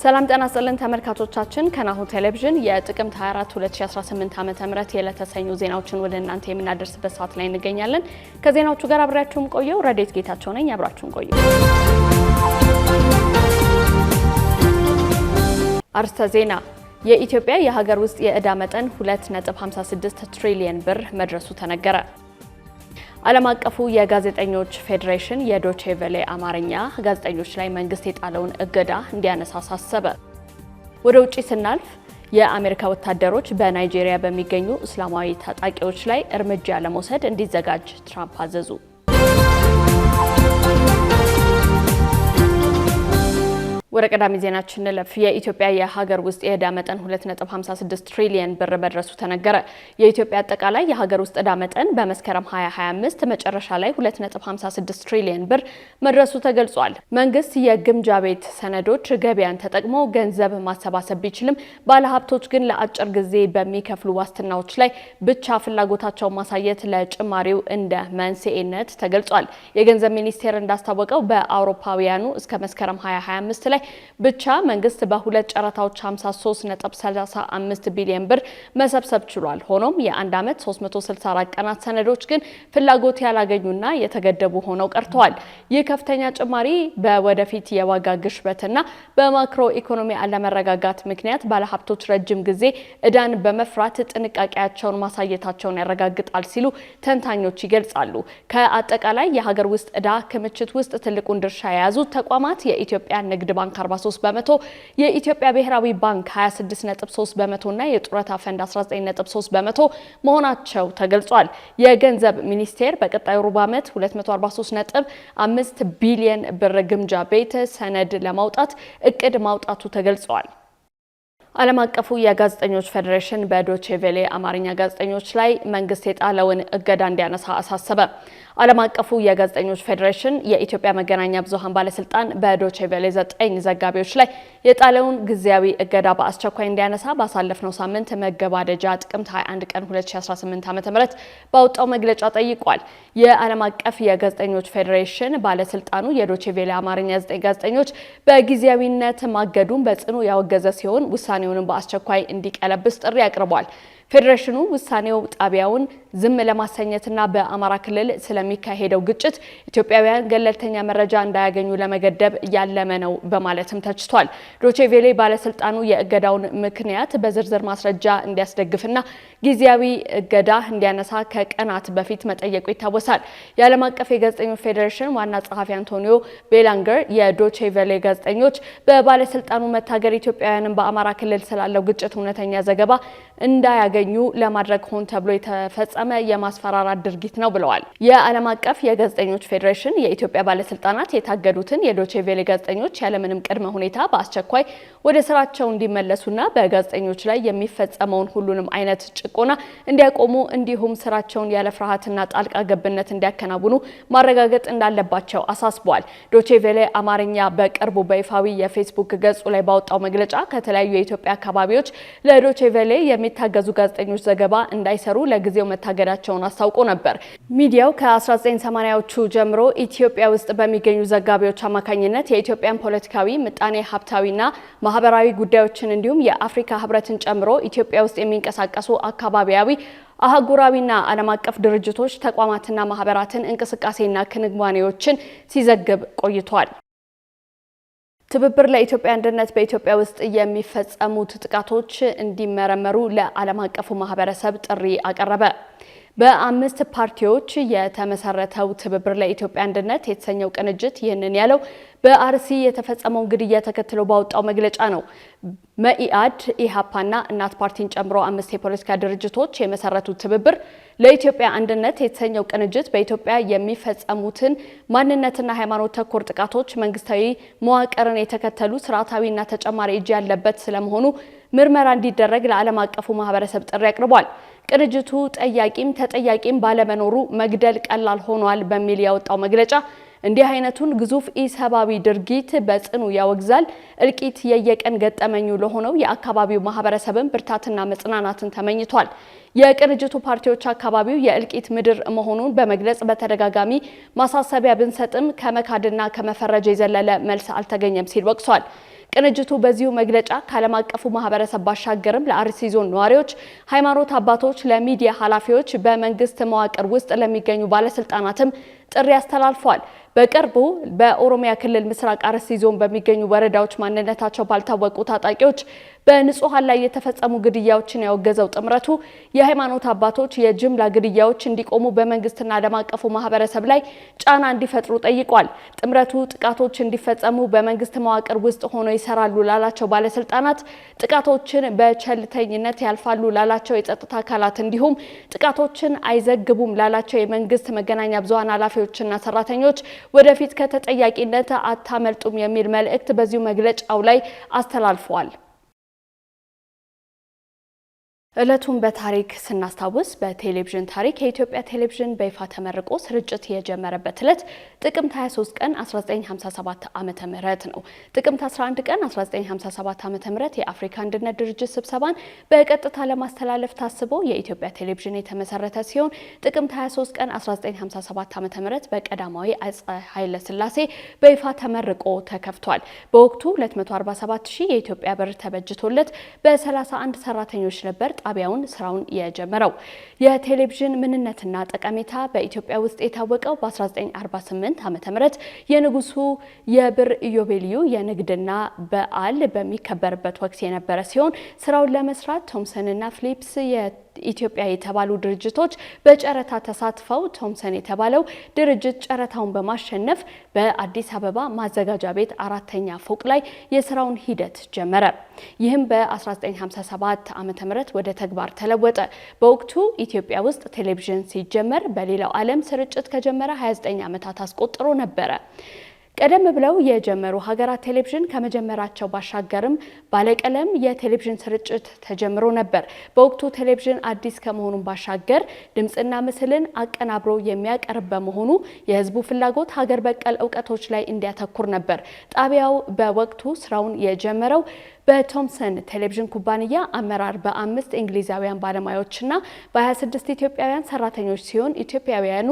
ሰላም ጤና ይስጥልን ተመልካቾቻችን ከናሁ ቴሌቪዥን የጥቅምት 24 2018 ዓ.ም የለተሰኙ ዜናዎችን ወደ እናንተ የምናደርስበት ሰዓት ላይ እንገኛለን። ከዜናዎቹ ጋር አብራችሁም ቆየው ረዴት ጌታቸው ነኝ። አብራችሁም ቆዩ። አርስተ ዜና የኢትዮጵያ የሀገር ውስጥ የዕዳ መጠን 2.56 ትሪሊየን ብር መድረሱ ተነገረ። ዓለም አቀፉ የጋዜጠኞች ፌዴሬሽን የዶቼ ቬለ አማርኛ ጋዜጠኞች ላይ መንግስት የጣለውን እገዳ እንዲያነሳ አሳሰበ። ወደ ውጪ ስናልፍ የአሜሪካ ወታደሮች በናይጄሪያ በሚገኙ እስላማዊ ታጣቂዎች ላይ እርምጃ ለመውሰድ እንዲዘጋጅ ትራምፕ አዘዙ። ወደ ቀዳሚ ዜናችን እንለፍ። የኢትዮጵያ የሀገር ውስጥ የዕዳ መጠን 2.56 ትሪሊየን ብር መድረሱ ተነገረ። የኢትዮጵያ አጠቃላይ የሀገር ውስጥ ዕዳ መጠን በመስከረም 2025 መጨረሻ ላይ 2.56 ትሪሊየን ብር መድረሱ ተገልጿል። መንግስት የግምጃ ቤት ሰነዶች ገበያን ተጠቅሞ ገንዘብ ማሰባሰብ ቢችልም ባለሀብቶች ግን ለአጭር ጊዜ በሚከፍሉ ዋስትናዎች ላይ ብቻ ፍላጎታቸውን ማሳየት ለጭማሪው እንደ መንስኤነት ተገልጿል። የገንዘብ ሚኒስቴር እንዳስታወቀው በአውሮፓውያኑ እስከ መስከረም 2025 ላይ ብቻ መንግስት በሁለት ጨረታዎች 53.35 ቢሊዮን ብር መሰብሰብ ችሏል። ሆኖም የአንድ ዓመት 364 ቀናት ሰነዶች ግን ፍላጎት ያላገኙና የተገደቡ ሆነው ቀርተዋል። ይህ ከፍተኛ ጭማሪ በወደፊት የዋጋ ግሽበትና በማክሮ ኢኮኖሚ አለመረጋጋት ምክንያት ባለሀብቶች ረጅም ጊዜ ዕዳን በመፍራት ጥንቃቄያቸውን ማሳየታቸውን ያረጋግጣል ሲሉ ተንታኞች ይገልጻሉ። ከአጠቃላይ የሀገር ውስጥ ዕዳ ክምችት ውስጥ ትልቁን ድርሻ የያዙት ተቋማት የኢትዮጵያ ንግድ ባንክ 43 በመቶ፣ የኢትዮጵያ ብሔራዊ ባንክ 26.3 በመቶ እና የጡረታ ፈንድ 19.3 በመቶ መሆናቸው ተገልጿል። የገንዘብ ሚኒስቴር በቀጣዩ ሩብ ዓመት 243.5 ቢሊዮን ብር ግምጃ ቤት ሰነድ ለማውጣት እቅድ ማውጣቱ ተገልጿል። ዓለም አቀፉ የጋዜጠኞች ፌዴሬሽን በዶቼ ቬለ አማርኛ ጋዜጠኞች ላይ መንግስት የጣለውን እገዳ እንዲያነሳ አሳሰበ። ዓለም አቀፉ የጋዜጠኞች ፌዴሬሽን የኢትዮጵያ መገናኛ ብዙሃን ባለስልጣን በዶቼ ቬለ 9 ዘጋቢዎች ላይ የጣለውን ጊዜያዊ እገዳ በአስቸኳይ እንዲያነሳ ባሳለፍነው ሳምንት መገባደጃ ጥቅምት 21 ቀን 2018 ዓ.ም ባወጣው መግለጫ ጠይቋል። የዓለም አቀፍ የጋዜጠኞች ፌዴሬሽን ባለስልጣኑ የዶቼ ቬለ አማርኛ 9 ጋዜጠኞች በጊዜያዊነት ማገዱን በጽኑ ያወገዘ ሲሆን ውሳኔውንም በአስቸኳይ እንዲቀለብስ ጥሪ አቅርቧል። ፌዴሬሽኑ ውሳኔው ጣቢያውን ዝም ለማሰኘትና በአማራ ክልል ስለሚካሄደው ግጭት ኢትዮጵያውያን ገለልተኛ መረጃ እንዳያገኙ ለመገደብ ያለመ ነው በማለትም ተችቷል። ዶቼ ቬለ ባለስልጣኑ የእገዳውን ምክንያት በዝርዝር ማስረጃ እንዲያስደግፍና ጊዜያዊ እገዳ እንዲያነሳ ከቀናት በፊት መጠየቁ ይታወሳል። የዓለም አቀፍ የጋዜጠኞች ፌዴሬሽን ዋና ጸሐፊ አንቶኒዮ ቤላንገር የዶቼ ቬለ ጋዜጠኞች በባለስልጣኑ መታገር ኢትዮጵያውያንን በአማራ ክልል ስላለው ግጭት እውነተኛ ዘገባ እንዳያገኙ ለማድረግ ሆን ተብሎ የተፈጸመ የማስፈራራት ድርጊት ነው ብለዋል። የዓለም አቀፍ የጋዜጠኞች ፌዴሬሽን የኢትዮጵያ ባለስልጣናት የታገዱትን የዶቼ ቬለ ጋዜጠኞች ያለምንም ቅድመ ሁኔታ በአስቸኳይ ወደ ስራቸው እንዲመለሱና በጋዜጠኞች ላይ የሚፈጸመውን ሁሉንም አይነት ጭቆና እንዲያቆሙ እንዲሁም ስራቸውን ያለ ፍርሃትና ጣልቃ ገብነት እንዲያከናውኑ ማረጋገጥ እንዳለባቸው አሳስበዋል። ዶቼ ቬለ አማርኛ በቅርቡ በይፋዊ የፌስቡክ ገጹ ላይ ባወጣው መግለጫ ከተለያዩ የኢትዮጵያ አካባቢዎች ለዶቼ ቬለ የሚታገዙ ጋዜጠኞች ዘገባ እንዳይሰሩ ለጊዜው መታገዳቸውን አስታውቆ ነበር። ሚዲያው ከ1980ዎቹ ጀምሮ ኢትዮጵያ ውስጥ በሚገኙ ዘጋቢዎች አማካኝነት የኢትዮጵያን ፖለቲካዊ፣ ምጣኔ ሀብታዊና ማህበራዊ ጉዳዮችን እንዲሁም የአፍሪካ ህብረትን ጨምሮ ኢትዮጵያ ውስጥ የሚንቀሳቀሱ አካባቢያዊ አህጉራዊና ዓለም አቀፍ ድርጅቶች ተቋማትና ማህበራትን እንቅስቃሴና ክንዋኔዎችን ሲዘግብ ቆይቷል። ትብብር ለኢትዮጵያ አንድነት በኢትዮጵያ ውስጥ የሚፈጸሙት ጥቃቶች እንዲመረመሩ ለዓለም አቀፉ ማህበረሰብ ጥሪ አቀረበ። በ5 ፓርቲዎች የተመሰረተው ትብብር ለኢትዮጵያ አንድነት የተሰኘው ቅንጅት ይህንን ያለው በአርሲ የተፈጸመውን ግድያ ተከትሎ ባወጣው መግለጫ ነው። መኢአድ፣ ኢሃፓና እናት ፓርቲን ጨምሮ 5 የፖለቲካ ድርጅቶች የመሰረቱት ትብብር ለኢትዮጵያ አንድነት የተሰኘው ቅንጅት በኢትዮጵያ የሚፈጸሙትን ማንነትና ሃይማኖት ተኮር ጥቃቶች መንግስታዊ መዋቅርን የተከተሉ ስርዓታዊና ተጨማሪ እጅ ያለበት ስለመሆኑ ምርመራ እንዲደረግ ለዓለም አቀፉ ማህበረሰብ ጥሪ አቅርቧል። ቅንጅቱ ጠያቂም ተጠያቂም ባለመኖሩ መግደል ቀላል ሆኗል በሚል ያወጣው መግለጫ እንዲህ አይነቱን ግዙፍ ኢሰባዊ ድርጊት በጽኑ ያወግዛል። እልቂት የየቀን ገጠመኙ ለሆነው የአካባቢው ማህበረሰብን ብርታትና መጽናናትን ተመኝቷል። የቅንጅቱ ፓርቲዎች አካባቢው የእልቂት ምድር መሆኑን በመግለጽ በተደጋጋሚ ማሳሰቢያ ብንሰጥም ከመካድና ከመፈረጅ የዘለለ መልስ አልተገኘም ሲል ወቅሷል። ቅንጅቱ በዚሁ መግለጫ ከዓለም አቀፉ ማህበረሰብ ባሻገርም ለአርሲ ዞን ነዋሪዎች፣ ሃይማኖት አባቶች፣ ለሚዲያ ኃላፊዎች፣ በመንግስት መዋቅር ውስጥ ለሚገኙ ባለስልጣናትም ጥሪ አስተላልፏል። በቅርቡ በኦሮሚያ ክልል ምስራቅ አርሲ ዞን በሚገኙ ወረዳዎች ማንነታቸው ባልታወቁ ታጣቂዎች በንጹሃን ላይ የተፈጸሙ ግድያዎችን ያወገዘው ጥምረቱ የሃይማኖት አባቶች የጅምላ ግድያዎች እንዲቆሙ በመንግስትና ዓለም አቀፉ ማህበረሰብ ላይ ጫና እንዲፈጥሩ ጠይቋል። ጥምረቱ ጥቃቶች እንዲፈጸሙ በመንግስት መዋቅር ውስጥ ሆነው ይሰራሉ ላላቸው ባለስልጣናት፣ ጥቃቶችን በቸልተኝነት ያልፋሉ ላላቸው የጸጥታ አካላት እንዲሁም ጥቃቶችን አይዘግቡም ላላቸው የመንግስት መገናኛ ብዙሃን ኃላፊዎችና ሰራተኞች ወደፊት ከተጠያቂነት አታመልጡም የሚል መልእክት በዚሁ መግለጫው ላይ አስተላልፈዋል። እለቱን በታሪክ ስናስታውስ በቴሌቪዥን ታሪክ የኢትዮጵያ ቴሌቪዥን በይፋ ተመርቆ ስርጭት የጀመረበት እለት ጥቅምት 23 ቀን 1957 ዓመተ ምህረት ነው። ጥቅምት 11 ቀን 1957 ዓመተ ምህረት የአፍሪካ አንድነት ድርጅት ስብሰባን በቀጥታ ለማስተላለፍ ታስቦ የኢትዮጵያ ቴሌቪዥን የተመሰረተ ሲሆን ጥቅምት 23 ቀን 1957 ዓመተ ምህረት በቀዳማዊ አፄ ኃይለ ሥላሴ በይፋ ተመርቆ ተከፍቷል። በወቅቱ 247000 የኢትዮጵያ ብር ተበጅቶለት በ31 ሰራተኞች ነበር ጣቢያውን ስራውን የጀመረው። የቴሌቪዥን ምንነትና ጠቀሜታ በኢትዮጵያ ውስጥ የታወቀው በ1948 ዓመተ ምህረት የንጉሱ የብር ኢዮቤልዩ የንግድና በዓል በሚከበርበት ወቅት የነበረ ሲሆን ስራውን ለመስራት ቶምሰንና ፊሊፕስ ኢትዮጵያ የተባሉ ድርጅቶች በጨረታ ተሳትፈው ቶምሰን የተባለው ድርጅት ጨረታውን በማሸነፍ በአዲስ አበባ ማዘጋጃ ቤት 4ኛ ፎቅ ላይ የስራውን ሂደት ጀመረ። ይህም በ1957 ዓመተ ምህረት ወደ ተግባር ተለወጠ። በወቅቱ ኢትዮጵያ ውስጥ ቴሌቪዥን ሲጀመር በሌላው ዓለም ስርጭት ከጀመረ 29 ዓመታት አስቆጥሮ ነበረ። ቀደም ብለው የጀመሩ ሀገራት ቴሌቪዥን ከመጀመራቸው ባሻገርም ባለቀለም የቴሌቪዥን ስርጭት ተጀምሮ ነበር። በወቅቱ ቴሌቪዥን አዲስ ከመሆኑን ባሻገር ድምጽና ምስልን አቀናብሮ የሚያቀርብ በመሆኑ የህዝቡ ፍላጎት ሀገር በቀል እውቀቶች ላይ እንዲያተኩር ነበር። ጣቢያው በወቅቱ ስራውን የጀመረው በቶምሰን ቴሌቪዥን ኩባንያ አመራር በ5 እንግሊዛውያን ባለሙያዎችና በ26 ኢትዮጵያውያን ሰራተኞች ሲሆን ኢትዮጵያውያኑ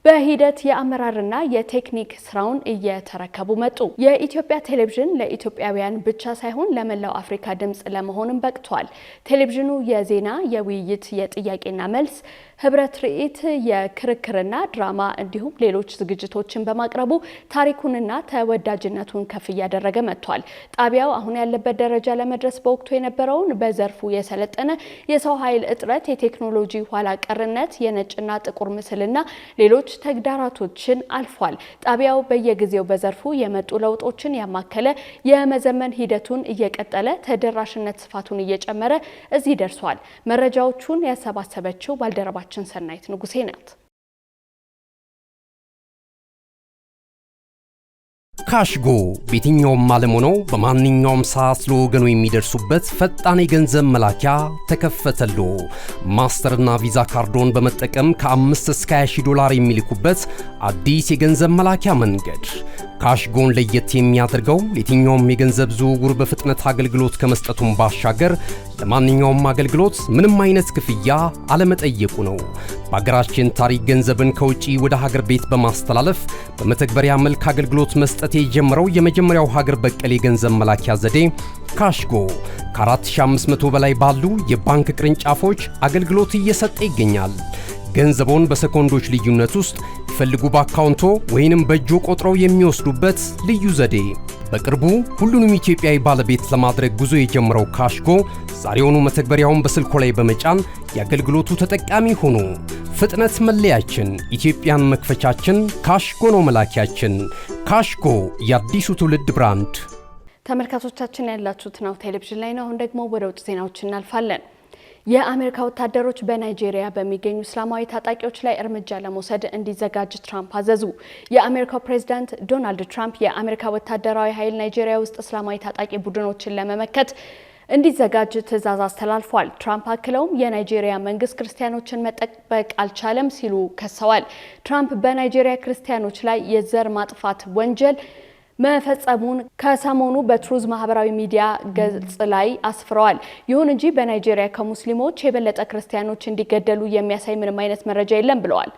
በሂደት የአመራርና የቴክኒክ ስራውን እየተረከቡ መጡ። የኢትዮጵያ ቴሌቪዥን ለኢትዮጵያውያን ብቻ ሳይሆን ለመላው አፍሪካ ድምጽ ለመሆንም በቅቷል። ቴሌቪዥኑ የዜና፣ የውይይት፣ የጥያቄና መልስ፣ ህብረት ትርኢት፣ የክርክርና ድራማ እንዲሁም ሌሎች ዝግጅቶችን በማቅረቡ ታሪኩንና ተወዳጅነቱን ከፍ እያደረገ መጥቷል። ጣቢያው አሁን ያለበት ደረጃ ለመድረስ በወቅቱ የነበረውን በዘርፉ የሰለጠነ የሰው ኃይል እጥረት፣ የቴክኖሎጂ ኋላ ቀርነት፣ የነጭና ጥቁር ምስልና ሌሎች ተግዳራቶችን አልፏል። ጣቢያው በየጊዜው በዘርፉ የመጡ ለውጦችን ያማከለ የመዘመን ሂደቱን እየቀጠለ ተደራሽነት ስፋቱን እየጨመረ እዚህ ደርሷል። መረጃዎቹን ያሰባሰበችው ባልደረባችን ሰናይት ንጉሴ ናት። ካሽጎ በየትኛውም ዓለም ሆነው በማንኛውም ሰዓት ለወገኑ የሚደርሱበት ፈጣን የገንዘብ መላኪያ ተከፈተሎ። ማስተርና ቪዛ ካርዶን በመጠቀም ከ5 እስከ 20 ዶላር የሚልኩበት አዲስ የገንዘብ መላኪያ መንገድ። ካሽጎን ለየት የሚያደርገው የትኛውም የገንዘብ ዝውውር በፍጥነት አገልግሎት ከመስጠቱም ባሻገር ለማንኛውም አገልግሎት ምንም አይነት ክፍያ አለመጠየቁ ነው። በሀገራችን ታሪክ ገንዘብን ከውጪ ወደ ሀገር ቤት በማስተላለፍ በመተግበሪያ መልክ አገልግሎት መስጠት የጀመረው የመጀመሪያው ሀገር በቀል የገንዘብ መላኪያ ዘዴ ካሽጎ ከ4500 በላይ ባሉ የባንክ ቅርንጫፎች አገልግሎት እየሰጠ ይገኛል። ገንዘቦን በሰኮንዶች ልዩነት ውስጥ ይፈልጉ በአካውንቶ ወይንም በእጆ ቆጥረው የሚወስዱበት ልዩ ዘዴ። በቅርቡ ሁሉንም ኢትዮጵያዊ ባለቤት ለማድረግ ጉዞ የጀመረው ካሽጎ ዛሬውኑ መተግበሪያውን በስልኮ ላይ በመጫን የአገልግሎቱ ተጠቃሚ ሆኖ ፍጥነት መለያችን፣ ኢትዮጵያን መክፈቻችን፣ ካሽጎ ነው መላኪያችን። ካሽጎ የአዲሱ ትውልድ ብራንድ። ተመልካቾቻችን ያላችሁት ናሁ ቴሌቪዥን ላይ ነው። አሁን ደግሞ ወደ ውጭ ዜናዎች እናልፋለን። የአሜሪካ ወታደሮች በናይጄሪያ በሚገኙ እስላማዊ ታጣቂዎች ላይ እርምጃ ለመውሰድ እንዲዘጋጅ ትራምፕ አዘዙ። የአሜሪካው ፕሬዝዳንት ዶናልድ ትራምፕ የአሜሪካ ወታደራዊ ኃይል ናይጄሪያ ውስጥ እስላማዊ ታጣቂ ቡድኖችን ለመመከት እንዲዘጋጅ ትዕዛዝ አስተላልፏል። ትራምፕ አክለውም የናይጄሪያ መንግስት ክርስቲያኖችን መጠበቅ አልቻለም ሲሉ ከሰዋል። ትራምፕ በናይጄሪያ ክርስቲያኖች ላይ የዘር ማጥፋት ወንጀል መፈጸሙን ከሰሞኑ በትሩዝ ማህበራዊ ሚዲያ ገጽ ላይ አስፍረዋል። ይሁን እንጂ በናይጄሪያ ከሙስሊሞች የበለጠ ክርስቲያኖች እንዲገደሉ የሚያሳይ ምንም አይነት መረጃ የለም ብለዋል።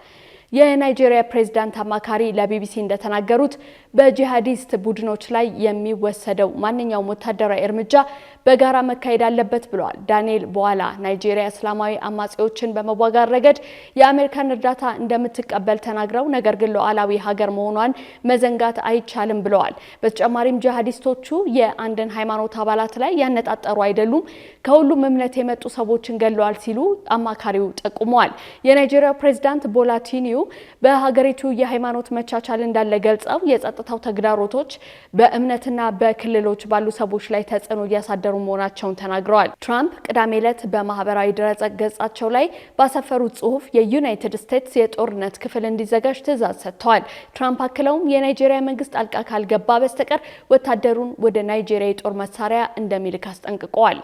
የናይጄሪያ ፕሬዝዳንት አማካሪ ለቢቢሲ እንደተናገሩት በጂሃዲስት ቡድኖች ላይ የሚወሰደው ማንኛውም ወታደራዊ እርምጃ በጋራ መካሄድ አለበት ብለዋል። ዳንኤል በኋላ ናይጄሪያ እስላማዊ አማጺዎችን በመዋጋት ረገድ የአሜሪካን እርዳታ እንደምትቀበል ተናግረው ነገር ግን ሉዓላዊ ሀገር መሆኗን መዘንጋት አይቻልም ብለዋል። በተጨማሪም ጂሃዲስቶቹ የአንድን ሃይማኖት አባላት ላይ ያነጣጠሩ አይደሉም፣ ከሁሉም እምነት የመጡ ሰዎችን ገለዋል ሲሉ አማካሪው ጠቁመዋል። የናይጄሪያው ፕሬዝዳንት ቦላ ቲኑቡ በሀገሪቱ የሃይማኖት መቻቻል እንዳለ ገልጸው የጸጥታው ተግዳሮቶች በእምነትና በክልሎች ባሉ ሰዎች ላይ ተጽዕኖ እያሳደሩ መሆናቸውን ተናግረዋል። ትራምፕ ቅዳሜ ዕለት በማህበራዊ ድረገጻቸው ላይ ባሰፈሩት ጽሁፍ የዩናይትድ ስቴትስ የጦርነት ክፍል እንዲዘጋጅ ትዕዛዝ ሰጥተዋል። ትራምፕ አክለውም የናይጄሪያ መንግስት ጣልቃ ካልገባ በስተቀር ወታደሩን ወደ ናይጄሪያ የጦር መሳሪያ እንደሚልክ አስጠንቅቀዋል።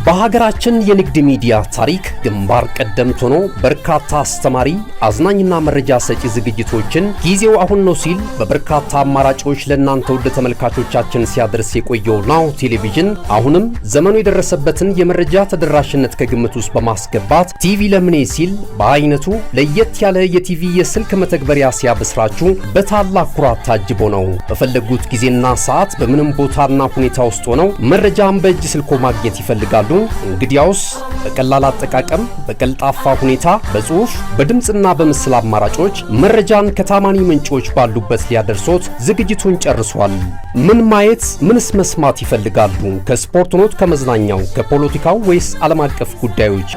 በሀገራችን የንግድ ሚዲያ ታሪክ ግንባር ቀደምት ሆኖ በርካታ አስተማሪ፣ አዝናኝና መረጃ ሰጪ ዝግጅቶችን ጊዜው አሁን ነው ሲል በበርካታ አማራጮች ለእናንተ ውድ ተመልካቾቻችን ሲያደርስ የቆየው ናሁ ቴሌቪዥን አሁንም ዘመኑ የደረሰበትን የመረጃ ተደራሽነት ከግምት ውስጥ በማስገባት ቲቪ ለምኔ ሲል በአይነቱ ለየት ያለ የቲቪ የስልክ መተግበሪያ ሲያበስራችሁ በታላቅ ኩራት ታጅቦ ነው። በፈለጉት ጊዜና ሰዓት በምንም ቦታና ሁኔታ ውስጥ ሆነው መረጃን በእጅ ስልኮ ማግኘት ይፈልጋሉ። እንግዲያውስ በቀላል አጠቃቀም በቀልጣፋ ሁኔታ በጽሁፍ በድምጽና በምስል አማራጮች መረጃን ከታማኒ ምንጮች ባሉበት ሊያደርሶት ዝግጅቱን ጨርሷል። ምን ማየት ምንስ መስማት ይፈልጋሉ? ከስፖርት ኖት፣ ከመዝናኛው፣ ከፖለቲካው ወይስ ዓለም አቀፍ ጉዳዮች?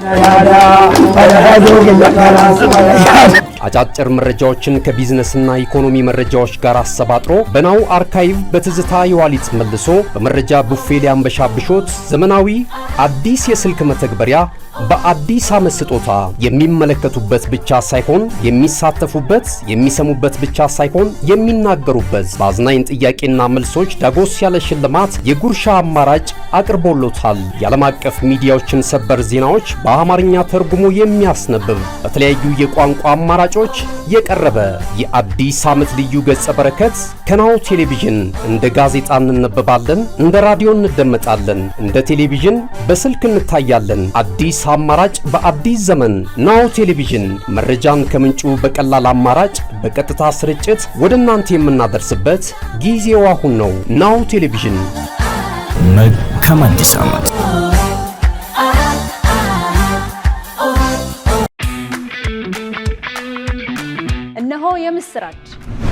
አጫጭር መረጃዎችን ከቢዝነስና ኢኮኖሚ መረጃዎች ጋር አሰባጥሮ በናሁ አርካይቭ በትዝታ የዋሊት መልሶ በመረጃ ቡፌ ሊያንበሻብሾት ዘመናዊ አዲስ የስልክ መተግበሪያ በአዲስ ዓመት ስጦታ የሚመለከቱበት ብቻ ሳይሆን የሚሳተፉበት፣ የሚሰሙበት ብቻ ሳይሆን የሚናገሩበት በአዝናኝ ጥያቄና መልሶች ዳጎስ ያለ ሽልማት የጉርሻ አማራጭ አቅርቦሎታል። የዓለም አቀፍ ሚዲያዎችን ሰበር ዜናዎች በአማርኛ ተርጉሞ የሚያስነብብ በተለያዩ የቋንቋ አማራጮች የቀረበ የአዲስ ዓመት ልዩ ገጸ በረከት ከናሁ ቴሌቪዥን። እንደ ጋዜጣ እንነበባለን፣ እንደ ራዲዮ እንደመጣለን፣ እንደ ቴሌቪዥን በስልክ እንታያለን። አዲስ አማራጭ በአዲስ ዘመን ናሁ ቴሌቪዥን። መረጃን ከምንጩ በቀላል አማራጭ በቀጥታ ስርጭት ወደ እናንተ የምናደርስበት ጊዜው አሁን ነው። ናሁ ቴሌቪዥን። መልካም አዲስ ዓመት። እነሆ የምስራች!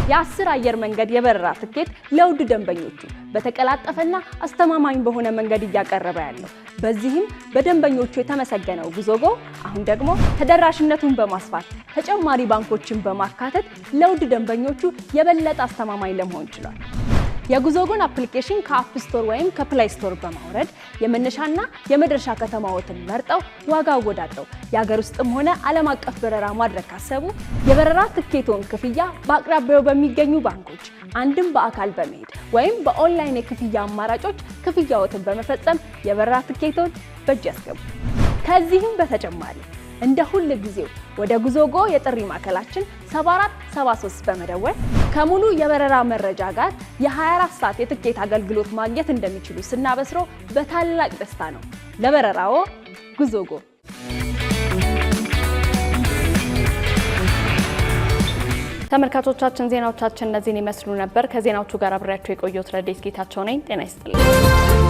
የ10 አየር መንገድ የበረራ ትኬት ለውድ ደንበኞቹ በተቀላጠፈና አስተማማኝ በሆነ መንገድ እያቀረበ ያለው። በዚህም በደንበኞቹ የተመሰገነው ጉዞጎ አሁን ደግሞ ተደራሽነቱን በማስፋት ተጨማሪ ባንኮችን በማካተት ለውድ ደንበኞቹ የበለጠ አስተማማኝ ለመሆን ችሏል። የጉዞጎን አፕሊኬሽን ከአፕ ስቶር ወይም ከፕላይ ስቶር በማውረድ የመነሻና የመድረሻ ከተማዎትን መርጠው ዋጋ አወዳድረው የሀገር ውስጥም ሆነ ዓለም አቀፍ በረራ ማድረግ ካሰቡ የበረራ ትኬቶን ክፍያ በአቅራቢያው በሚገኙ ባንኮች አንድም በአካል በመሄድ ወይም በኦንላይን የክፍያ አማራጮች ክፍያዎትን በመፈጸም የበረራ ትኬቶን በእጅ ያስገቡ። ከዚህም በተጨማሪ እንደ ሁሉ ጊዜው ወደ ጉዞጎ የጥሪ ማዕከላችን 7473 በመደወል ከሙሉ የበረራ መረጃ ጋር የ24 ሰዓት የትኬት አገልግሎት ማግኘት እንደሚችሉ ስናበስሮ በታላቅ ደስታ ነው። ለበረራዎ ጉዞጎ። ተመልካቾቻችን ዜናዎቻችን እነዚህን ይመስሉ ነበር። ከዜናዎቹ ጋር አብሬያችሁ የቆየሁት ረዴት ጌታቸው ነኝ። ጤና ይስጥልኝ።